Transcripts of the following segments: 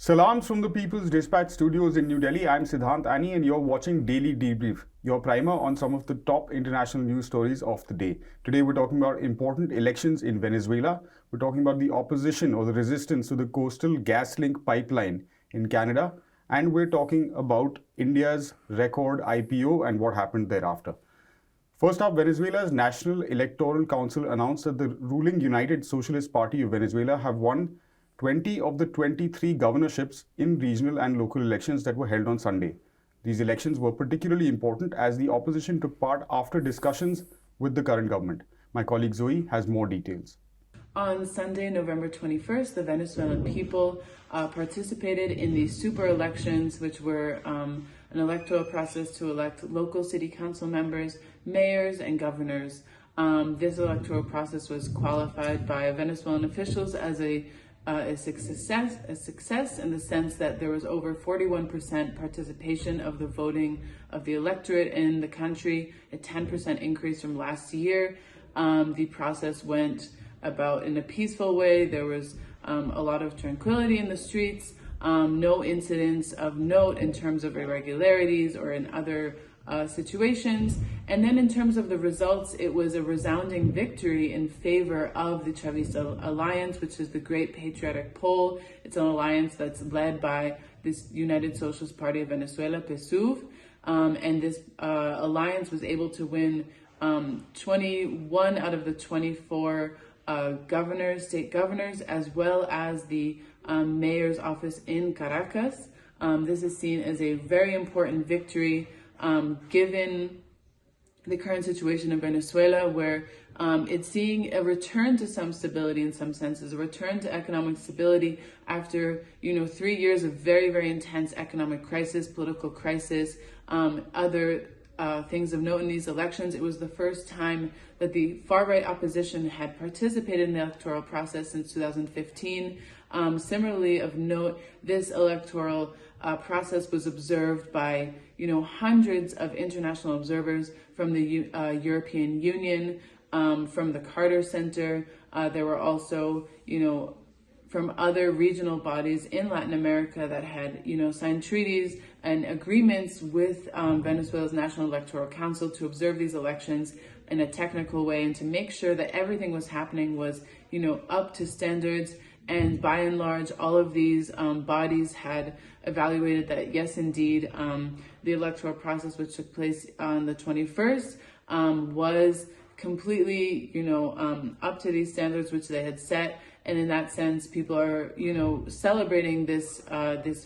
Salams from the People's Dispatch Studios in New Delhi. I'm Siddhant Ani and you're watching Daily Debrief, your primer on some of the top international news stories of the day. Today we're talking about important elections in Venezuela. We're talking about the opposition or the resistance to the Coastal GasLink pipeline in Canada. And we're talking about India's record IPO and what happened thereafter. First up, Venezuela's National Electoral Council announced that the ruling United Socialist Party of Venezuela have won 20 of the 23 governorships in regional and local elections that were held on Sunday. These elections were particularly important as the opposition took part after discussions with the current government. My colleague Zoe has more details. On Sunday, November 21st, the Venezuelan people participated in the super elections, which were an electoral process to elect local city council members, mayors, and governors. This electoral process was qualified by Venezuelan officials as a success in the sense that there was over 41% participation of the voting of the electorate in the country, a 10% increase from last year. The process went about in a peaceful way. There was a lot of tranquility in the streets, no incidents of note in terms of irregularities or in other situations. And then in terms of the results, it was a resounding victory in favor of the Chavista Alliance, which is the Great Patriotic Pole. It's an alliance that's led by this United Socialist Party of Venezuela, PSUV. And this alliance was able to win 21 out of the 24 state governors, as well as the mayor's office in Caracas. This is seen as a very important victory given the current situation in Venezuela, where it's seeing a return to some stability in some senses, a return to economic stability after 3 years of very, very intense economic crisis, political crisis, other things of note in these elections. It was the first time that the far-right opposition had participated in the electoral process since 2015. Similarly, of note, this electoral process was observed by hundreds of international observers from the European Union, from the Carter Center. There were also from other regional bodies in Latin America that had signed treaties and agreements with Venezuela's National Electoral Council to observe these elections in a technical way and to make sure that everything was happening was up to standards. And by and large, all of these bodies had evaluated that, yes, indeed, the electoral process, which took place on the 21st, was completely, up to these standards which they had set. And in that sense, people are, celebrating this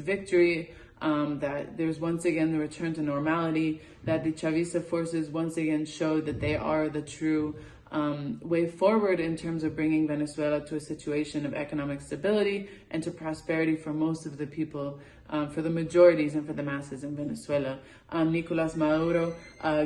victory, that there's once again the return to normality, that the Chavista forces once again showed that they are the true way forward in terms of bringing Venezuela to a situation of economic stability and to prosperity for most of the people, for the majorities and for the masses in Venezuela. Nicolas Maduro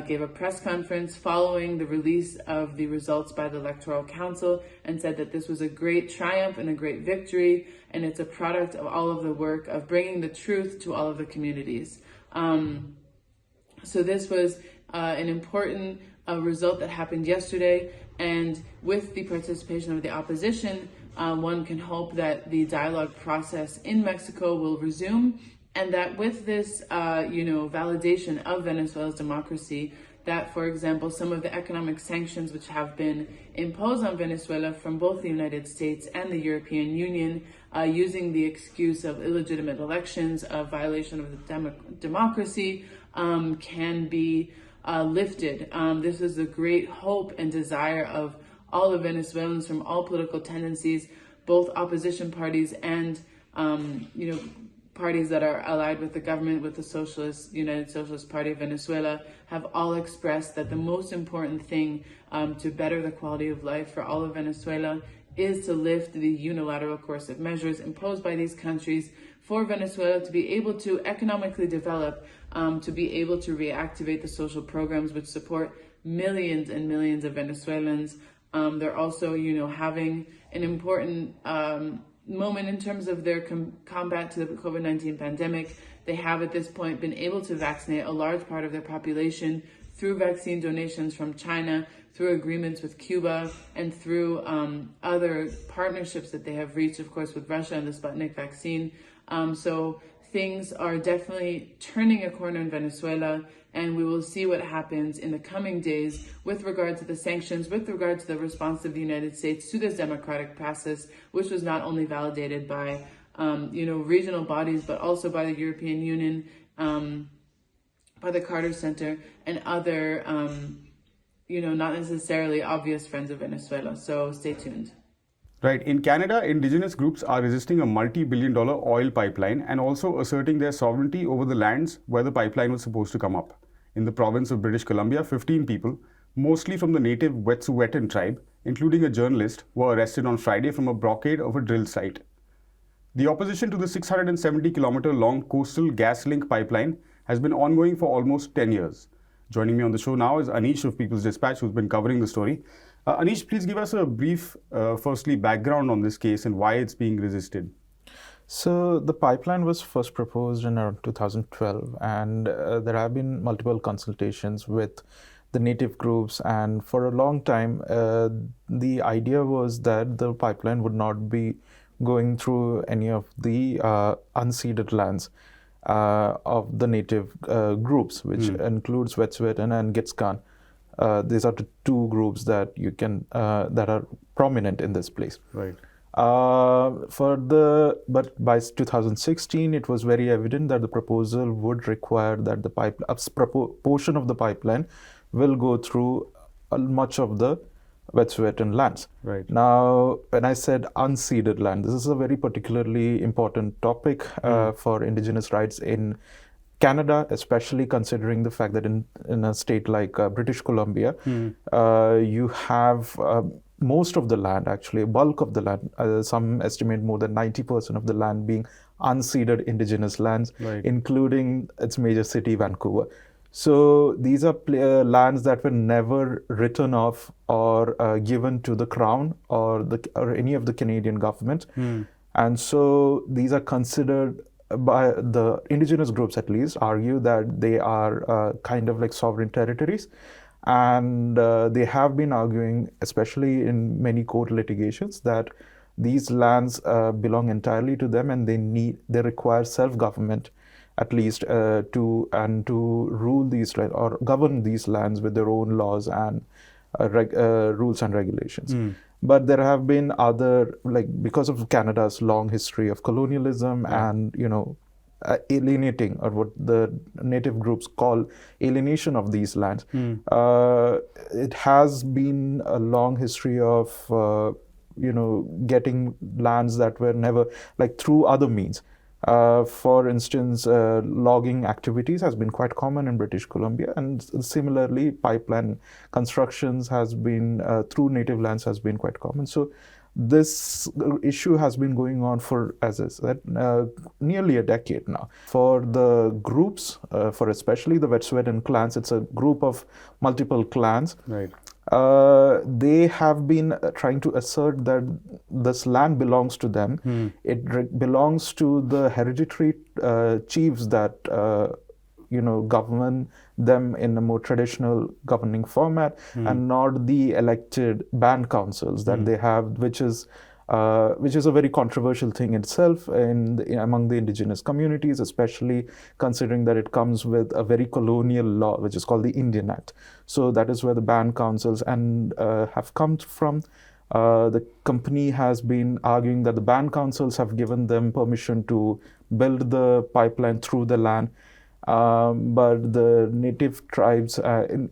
gave a press conference following the release of the results by the Electoral Council and said that this was a great triumph and a great victory, and it's a product of all of the work of bringing the truth to all of the communities. So this was an important result that happened yesterday, and with the participation of the opposition, one can hope that the dialogue process in Mexico will resume, and that with this, validation of Venezuela's democracy, that, for example, some of the economic sanctions which have been imposed on Venezuela from both the United States and the European Union, using the excuse of illegitimate elections, of violation of the democracy, can be lifted. This is a great hope and desire of all of Venezuelans from all political tendencies, both opposition parties and parties that are allied with the government, with the United Socialist Party of Venezuela, have all expressed that the most important thing to better the quality of life for all of Venezuela is to lift the unilateral coercive measures imposed by these countries for Venezuela to be able to economically develop, to be able to reactivate the social programs which support millions and millions of Venezuelans. They're also, having an important moment in terms of their combat to the COVID-19 pandemic. They have at this point been able to vaccinate a large part of their population through vaccine donations from China, through agreements with Cuba, and through other partnerships that they have reached, of course, with Russia and the Sputnik vaccine. So things are definitely turning a corner in Venezuela, and we will see what happens in the coming days with regard to the sanctions, with regard to the response of the United States to this democratic process, which was not only validated by regional bodies, but also by the European Union, by the Carter Center, and other not necessarily obvious friends of Venezuela. So stay tuned. Right. In Canada, indigenous groups are resisting a multi-billion-dollar oil pipeline and also asserting their sovereignty over the lands where the pipeline was supposed to come up. In the province of British Columbia, 15 people, mostly from the native Wet'suwet'en tribe, including a journalist, were arrested on Friday from a blockade of a drill site. The opposition to the 670-kilometer long coastal gas link pipeline has been ongoing for almost 10 years. Joining me on the show now is Anish of People's Dispatch, who's been covering the story. Anish, please give us a brief, firstly, background on this case and why it's being resisted. So the pipeline was first proposed in around 2012, and there have been multiple consultations with the native groups, and for a long time the idea was that the pipeline would not be going through any of the unceded lands of the native groups, which includes Wet'suwet'en and Gitxsan. These are the two groups that you can that are prominent in this place. Right. But by 2016, it was very evident that the proposal would require that a portion of the pipeline will go through much of the Wet'suwet'en lands. Right. Now, when I said unceded land, this is a very particularly important topic for indigenous rights in Canada, especially considering the fact that in a state like British Columbia, you have most of the land, actually, a bulk of the land, some estimate more than 90% of the land being unceded indigenous lands, right, including its major city, Vancouver. So these are lands that were never written off or given to the Crown or any of the Canadian government. And so these are considered by the indigenous groups, at least, argue that they are kind of like sovereign territories. And they have been arguing, especially in many court litigations, that these lands belong entirely to them, and they require self-government, at least, to rule these or govern these lands with their own laws and rules and regulations. But there have been other, because of Canada's long history of colonialism and alienating, or what the native groups call alienation of these lands. It has been a long history of getting lands that were never, through other means. For instance, logging activities has been quite common in British Columbia, and similarly, pipeline constructions has been through native lands has been quite common. So this issue has been going on for, as I said, nearly a decade now. For the groups, for especially the Wet'suwet'en clans, it's a group of multiple clans. Right. They have been trying to assert that this land belongs to them. It belongs to the hereditary chiefs that govern them in a more traditional governing format, and not the elected band councils that they have, which is a very controversial thing itself among the indigenous communities, especially considering that it comes with a very colonial law, which is called the Indian Act. So that is where the band councils have come from. The company has been arguing that the band councils have given them permission to build the pipeline through the land. But the native tribes,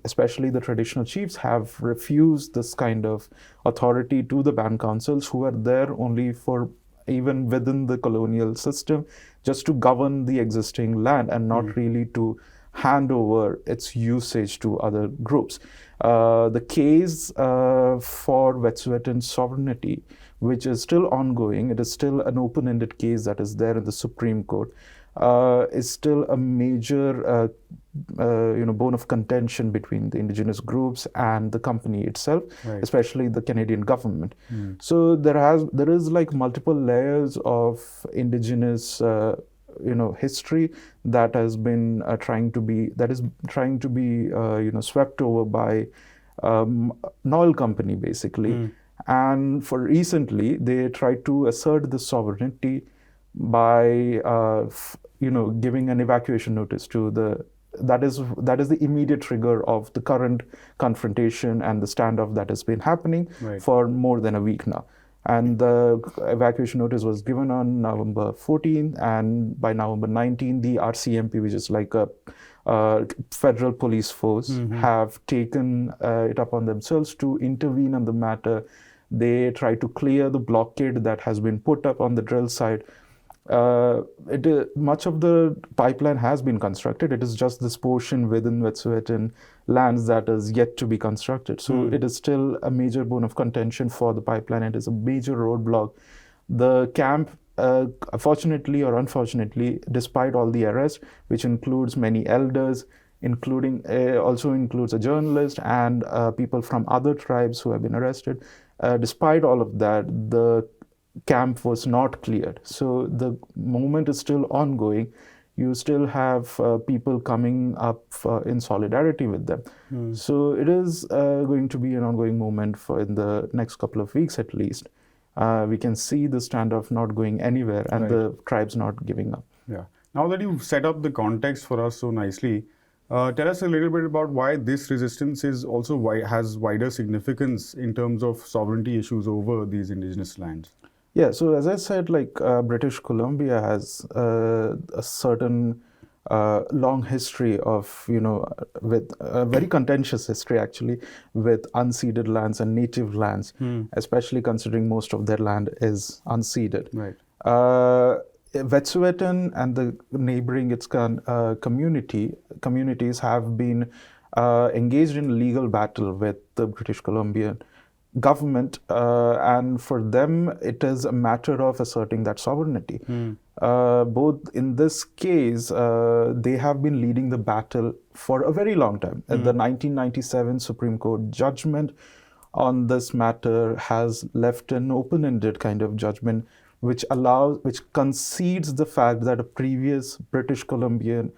especially the traditional chiefs, have refused this kind of authority to the band councils, who are there only for, even within the colonial system, just to govern the existing land and not really to hand over its usage to other groups. The case for Wet'suwet'en sovereignty, which is still ongoing, it is still an open-ended case that is there in the Supreme Court, is still a major bone of contention between the indigenous groups and the company itself, right, especially the Canadian government. So there is multiple layers of indigenous history that has been trying to be swept over by Noel Company, basically. And for recently, they tried to assert the sovereignty by giving an evacuation notice to the that is the immediate trigger of the current confrontation and the standoff that has been happening Right. for more than a week now. And the evacuation notice was given on November 14th, and by November 19th, the RCMP, which is like a federal police force, have taken it upon themselves to intervene on the matter. They try to clear the blockade that has been put up on the drill site. Much of the pipeline has been constructed. It is just this portion within Wet'suwet'en lands that is yet to be constructed. So it is still a major bone of contention for the pipeline. It is a major roadblock. The camp, fortunately or unfortunately, despite all the arrests, which includes many elders, including also includes a journalist and people from other tribes who have been arrested, despite all of that, the camp was not cleared. So the movement is still ongoing. You still have people coming up in solidarity with them. So it is going to be an ongoing movement for in the next couple of weeks at least. We can see the standoff not going anywhere and the tribes not giving up. Yeah. Now that you've set up the context for us so nicely, tell us a little bit about why this resistance is also has wider significance in terms of sovereignty issues over these indigenous lands. Yeah, so as I said, like British Columbia has a certain long history of, with a very contentious history actually, with unceded lands and native lands, especially considering most of their land is unceded. Right. Wet'suwet'en and the neighboring its communities have been engaged in legal battle with the British Columbian government, and for them it is a matter of asserting that sovereignty. Both in this case, they have been leading the battle for a very long time. The 1997 Supreme Court judgment on this matter has left an open-ended kind of judgment, which concedes the fact that a previous British Columbian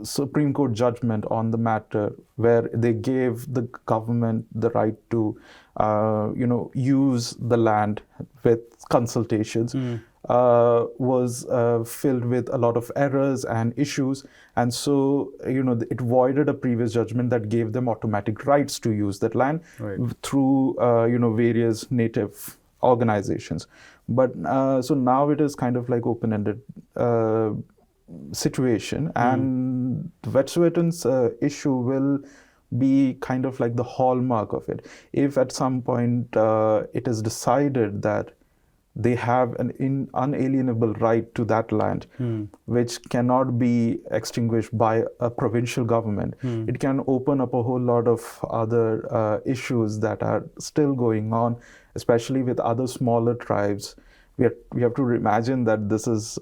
Supreme Court judgment on the matter, where they gave the government the right to, use the land with consultations, was filled with a lot of errors and issues, and so it voided a previous judgment that gave them automatic rights to use that land through various native organizations. But so now it is kind of like open-ended situation, and Wet'suwet'en's issue will be kind of like the hallmark of it. If at some point it is decided that they have an unalienable right to that land, which cannot be extinguished by a provincial government, it can open up a whole lot of other issues that are still going on, especially with other smaller tribes. We have to imagine that this is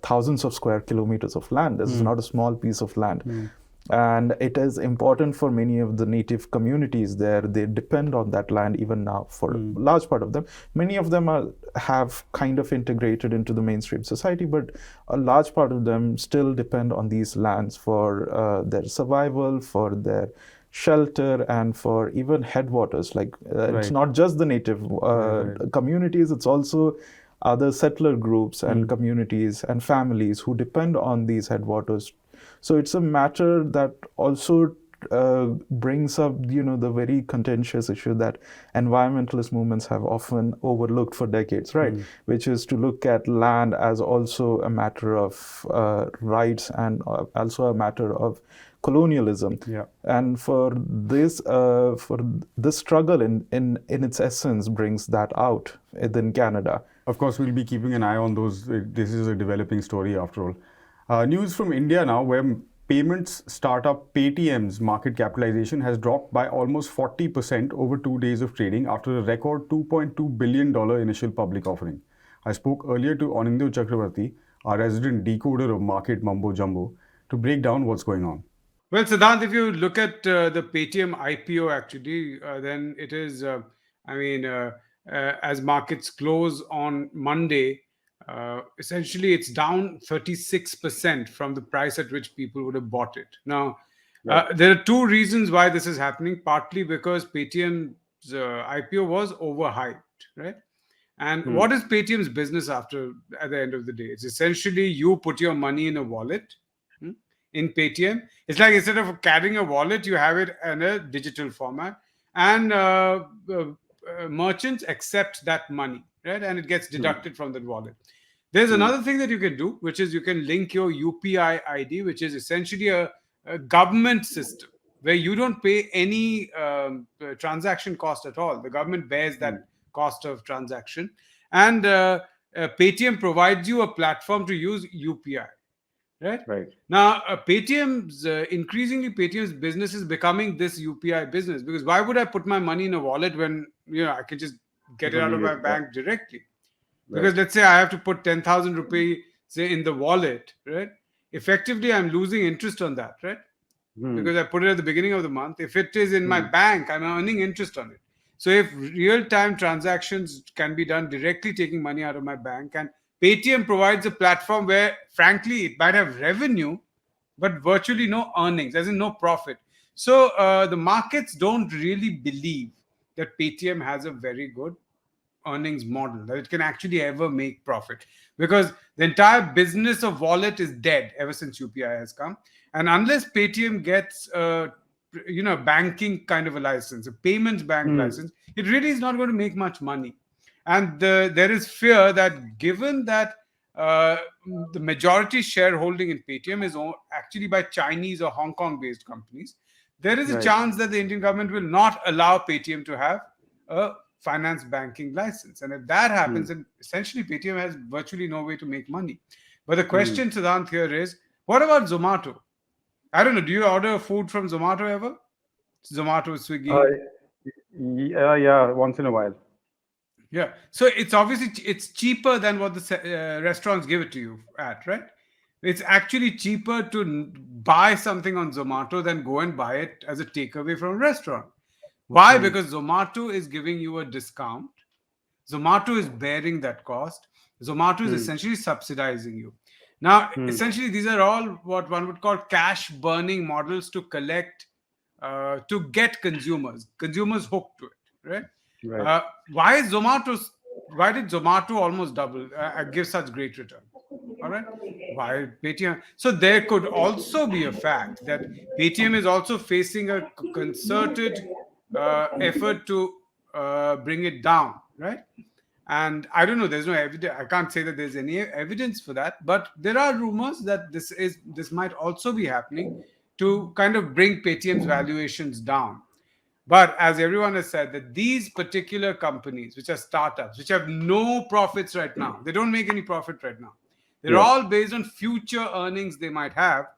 thousands of square kilometers of land. This is not a small piece of land. And it is important for many of the native communities there. They depend on that land even now for a large part of them. Many of them have kind of integrated into the mainstream society, but a large part of them still depend on these lands for their survival, for their shelter, and for even headwaters. Like it's not just the native communities, it's also other settler groups and communities and families who depend on these headwaters. So it's a matter that also brings up, the very contentious issue that environmentalist movements have often overlooked for decades, right? Which is to look at land as also a matter of rights and also a matter of colonialism. And for this struggle in its essence brings that out in Canada. Of course, we'll be keeping an eye on those. This is a developing story after all. News from India now, where payments startup Paytm's market capitalization has dropped by almost 40% over 2 days of trading after a record $2.2 billion initial public offering. I spoke earlier to Anindya Chakravarti, our resident decoder of market mumbo jumbo, to break down what's going on. Well, Siddhant, if you look at the Paytm IPO, actually, then it is, as markets close on Monday, essentially it's down 36% from the price at which people would have bought it. Now, there are two reasons why this is happening. Partly because Paytm's IPO was overhyped, right? And what is Paytm's business at the end of the day? It's essentially you put your money in a wallet in Paytm. It's like instead of carrying a wallet, you have it in a digital format, and merchants accept that money, right? And it gets deducted from that wallet. There's another thing that you can do, which is you can link your UPI ID, which is essentially a government system where you don't pay any transaction cost at all. The government bears that cost of transaction, and Paytm provides you a platform to use UPI. Right. Now, increasingly Paytm's business is becoming this UPI business, because why would I put my money in a wallet when I can just get it out of my bank directly? Because let's say I have to put 10,000 rupees say in the wallet, right? Effectively, I'm losing interest on that, right? Because I put it at the beginning of the month. If it is in my bank, I'm earning interest on it. So if real-time transactions can be done directly taking money out of my bank, and Paytm provides a platform where, frankly, it might have revenue, but virtually no earnings, as in no profit. So the markets don't really believe that Paytm has a very good earnings model, that it can actually ever make profit, because the entire business of wallet is dead ever since UPI has come. And unless Paytm gets banking kind of a license, a payments bank license, it really is not going to make much money. And there is fear that, given that the majority shareholding in Paytm is actually by Chinese or Hong Kong based companies, there is a chance that the Indian government will not allow Paytm to have a finance banking license. And if that happens, then essentially Paytm has virtually no way to make money. But the question, Siddhant, here is, what about Zomato? I don't know, do you order food from Zomato ever? Zomato, Swiggy? Yeah, once in a while. Yeah. So it's obviously, it's cheaper than what the restaurants give it to you at, right? It's actually cheaper to buy something on Zomato than go and buy it as a takeaway from a restaurant. Why? Because Zomato is giving you a discount. Zomato is bearing that cost. Zomato is essentially subsidizing you. Now, essentially, these are all what one would call cash burning models to collect, to get consumers hooked to it, right? Why did Zomato almost double, give such great return? All right. Why Paytm? So there could also be a fact that Paytm is also facing a concerted effort to bring it down, right? And I don't know, there's no evidence. I can't say that there's any evidence for that, but there are rumors that this might also be happening to kind of bring Paytm's valuations down. But as everyone has said, that these particular companies, which are startups, which have no profits right now, they don't make any profit right now. They're all based on future earnings they might have,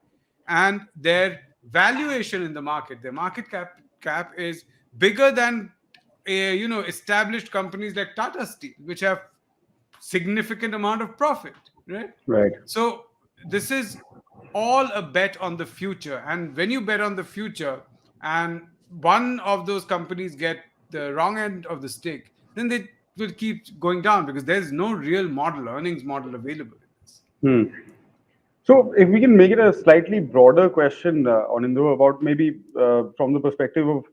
and their valuation in the market, their market cap is bigger than established companies like Tata Steel, which have significant amount of profit, right? Right. So this is all a bet on the future, and when you bet on the future, and one of those companies get the wrong end of the stick, then they will keep going down, because there's no real earnings model available in this. So if we can make it a slightly broader question, Anindya, about maybe from the perspective of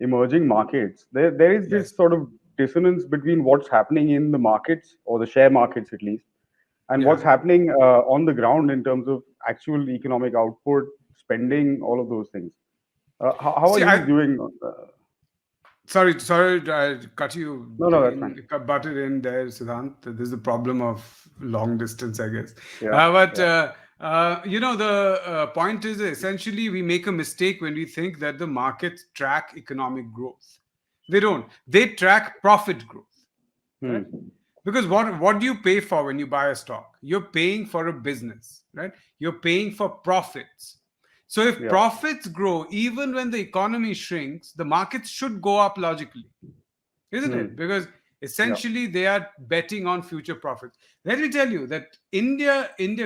emerging markets, there is this sort of dissonance between what's happening in the markets, or the share markets at least, and what's happening on the ground in terms of actual economic output, spending, all of those things. How are you doing? Sorry, I cut you. No, that's fine. Butted in there, Siddhant. This is the problem of long distance, I guess. The point is, essentially, we make a mistake when we think that the markets track economic growth. They don't. They track profit growth. Right? Because what do you pay for when you buy a stock? You're paying for a business, right? You're paying for profits. So if profits grow, even when the economy shrinks, the markets should go up logically, isn't it? Because essentially they are betting on future profits. Let me tell you that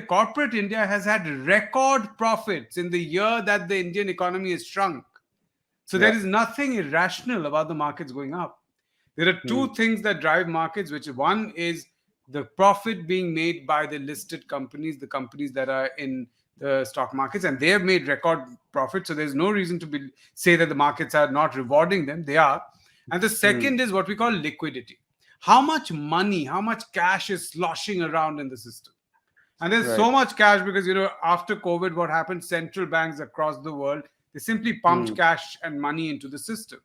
corporate India has had record profits in the year that the Indian economy has shrunk. So there is nothing irrational about the markets going up. There are two things that drive markets, which one is the profit being made by the listed companies, the companies that are in the stock markets, and they have made record profit. So there's no reason to say that the markets are not rewarding them. They are. And the second is what we call liquidity. how much money, how much cash is sloshing around in the system. And there's Right. so much cash because, after COVID, what happened? Central banks across the world, they simply pumped cash and money into the system.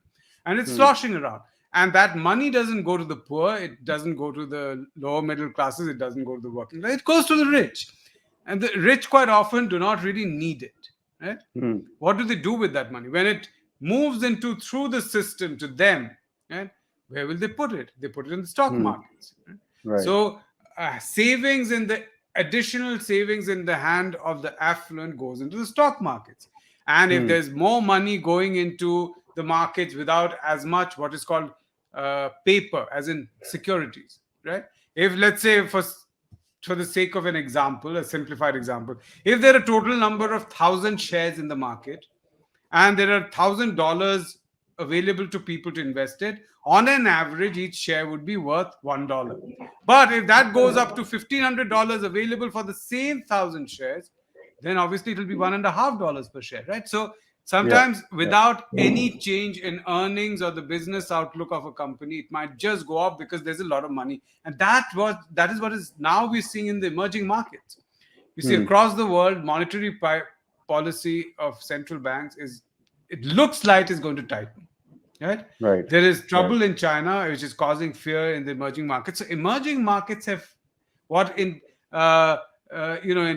And it's sloshing around. And that money doesn't go to the poor. It doesn't go to the lower middle classes. It doesn't go to the working class. It goes to the rich. And the rich quite often do not really need it. Right? What do they do with that money? When it moves through the system to them, right? Where will they put it? They put it in the stock markets. Right? Right. So additional savings in the hand of the affluent goes into the stock markets. And if there's more money going into the markets without as much what is called paper, as in securities, right? If, let's say, for the sake of an example, a simplified example, if there are a total number of 1,000 shares in the market and there are $1,000 available to people to invest it, on an average, each share would be worth $1. But if that goes up to $1,500 available for the same 1,000 shares, then obviously it will be $1.50 per share, right? So sometimes without any change in earnings or the business outlook of a company, it might just go up because there's a lot of money. And that is what is now we're seeing in the emerging markets. You see, across the world, monetary policy of central banks it looks like it's going to tighten. Right? Right. There is trouble in China, which is causing fear in the emerging markets. So emerging markets have what in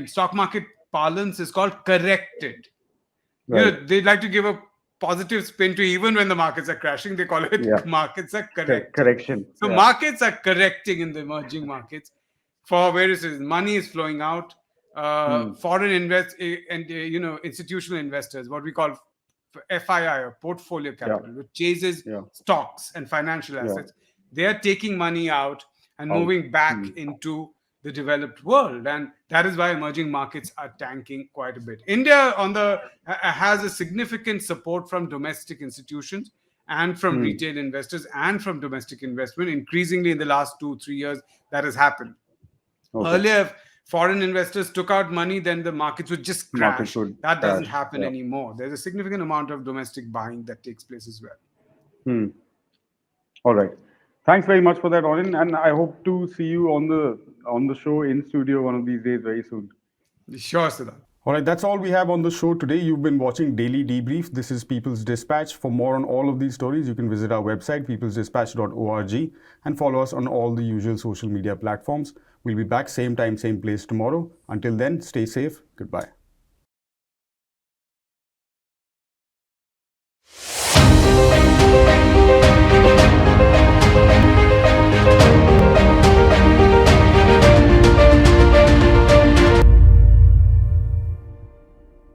stock market parlance is called corrected. Right. They like to give a positive spin to even when the markets are crashing. They call it markets are corrected. Correction. So markets are correcting in the emerging markets for various reasons. Money is flowing out. Foreign institutional investors, what we call FII or portfolio capital, which chases stocks and financial assets, they are taking money out and moving back into the developed world, and that is why emerging markets are tanking quite a bit. India has a significant support from domestic institutions and from retail investors and from domestic investment. Increasingly in the last 2-3 years, that has happened. Earlier, if foreign investors took out money, then the markets would just crash. That doesn't happen anymore. There's a significant amount of domestic buying that takes place as well. All right. Thanks very much for that, Anand, and I hope to see you on the show in studio one of these days very soon. Sure, Siddharth. All right, that's all we have on the show today. You've been watching Daily Debrief. This is People's Dispatch. For more on all of these stories, you can visit our website, peoplesdispatch.org, and follow us on all the usual social media platforms. We'll be back same time, same place tomorrow. Until then, stay safe. Goodbye.